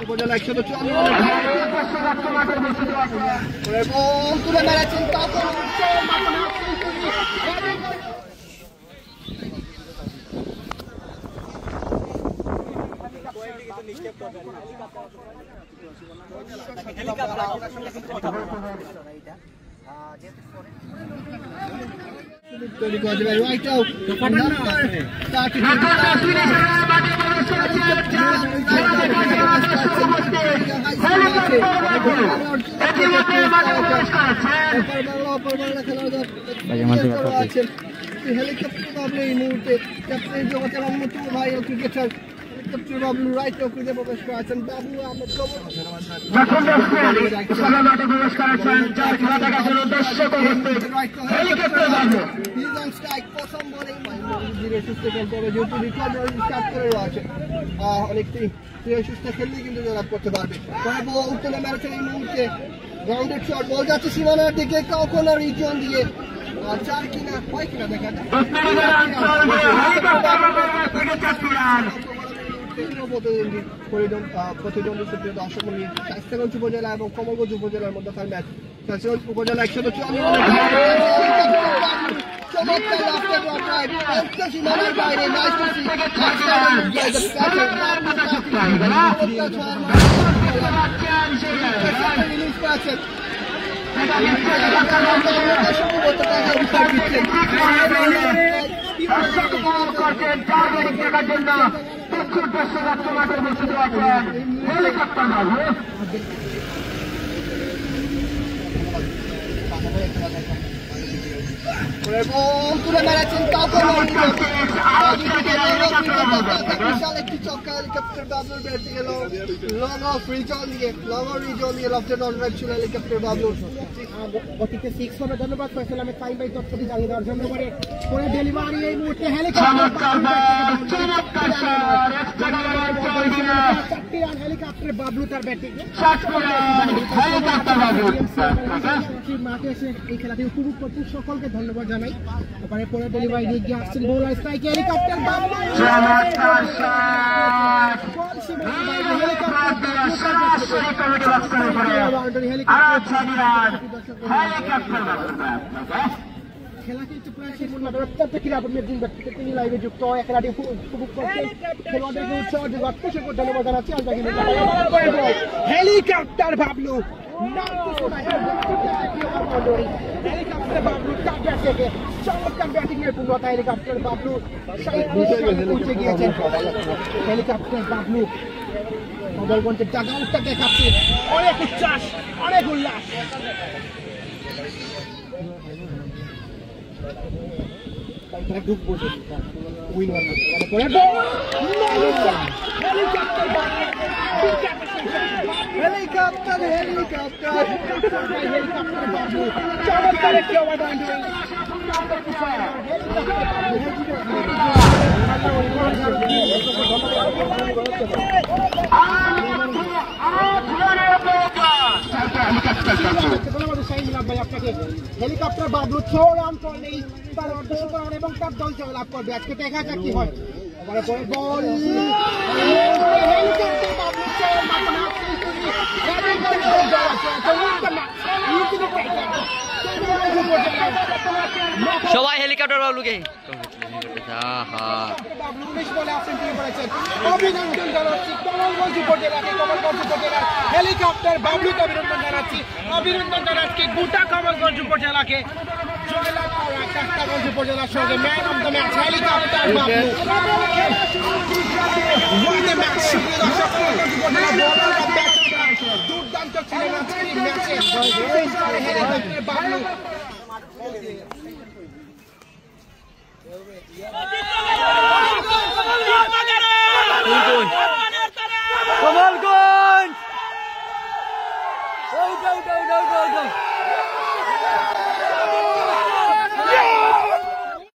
উপজেলা 154 তুলে মেরেছেন তৈরি করে দেবে রাইটও হেলিকপ্টার বাবলু এই মুহূর্তে ক্যাপ্টেন জগতের অন্যতম ভাই ও ক্রিকেটার হেলিকপ্টার বাবলু রাইট চৌকিতে প্রবেশ করেছেন বাবলু আমরা প্রথম বলেই ধীরে সুস্থ খেলতে হবে যেহেতু রিকভারি স্টার্ট করে রয়েছে অনেকটি ধীরে সুস্থ খেললেই কিন্তু জয়লাভ করতে পারবে উত্তরে মেরেছেন এই মুহূর্তে গ্রাউন্ডেড শট বল যাচ্ছে সীমানার দিকে কখনো রিজন দিয়ে চার কিনা হয় কিনা দেখা যায় প্রতিদ্বন্দ্বী সুপ্রিয় দর্শক মন্ডলী শায়েস্তাগঞ্জ উপজেলা এবং কমলগঞ্জ উপজেলার মধ্যকার ম্যাচ উপজেলা 154 তুলে মেরেছেন বিশাল একটি চক্কা হেলিকপ্টার বাবলুর ব্যাট থেকে লং অফ রিজন দিয়ে লফটেড অন রাইট ছিল হেলিকপ্টার বাবলুর গতিতে 6 হবে। ধন্যবাদ ফয়সাল আহমেদ ফাইন ভাই তথ্যটি জানিয়ে দেওয়ার জন্য। পরে ডেলিভারি এই মুহূর্তে হেলিকপ্টার হেলিকপ্টার বাবলু তার ব্যাটিং মাঠে এসে এই খেলাটি উপভোগ করতে সকলকে ধন্যবাদ জানাই। পরে ডেলিভারি এগিয়ে আসছেন বোলার স্ট্রাইকে হেলিকপ্টার বাবলু খেলাটি একটু প্রায় শেষ পর্যন্ত অত্যন্ত ক্রীড়াপ্রেমীর দিন ব্যক্তিকে তিনি লাইভে যুক্ত হয় খেলাটি উপভোগ করছেন খেলোয়াড়দেরকে উৎসাহ অসংখ্য ধন্যবাদ জানাচ্ছি। হেলিকপ্টার বাবলু হেলিকপ্টার বাবলু থেকে চমৎকার ব্যাটিং এর পূর্ণতা হেলিকপ্টার বাবলু পৌঁছে গিয়েছেন। হেলিকপ্টার বাবলু কমলগঞ্জের ডাগআউটটা দেখাচ্ছে অনেক উচ্ছ্বাস অনেক উল্লাস। হেলিকপ্টার বাবলু 6 রান করলেই তার অর্ধশত রান এবং তার দল জয়লাভ করবে। আজকে দেখা যাক কি হয়। বল সবাই হেলিকপ্টার বাবলুকে অভিনন্দন জানাচ্ছি কমলগঞ্জ উপজেলাকে হেলিকপ্টার বাবলুকে অভিনন্দন জানাচ্ছি গোটা কমলগঞ্জ উপজেলাকে শায়েস্তাগঞ্জ উপজেলার সঙ্গে man of the match helicopter Bablu দুর্দান্ত ছিলেন আজকের ম্যাচে হেলিকপ্টার বাবলু। কমলগঞ্জ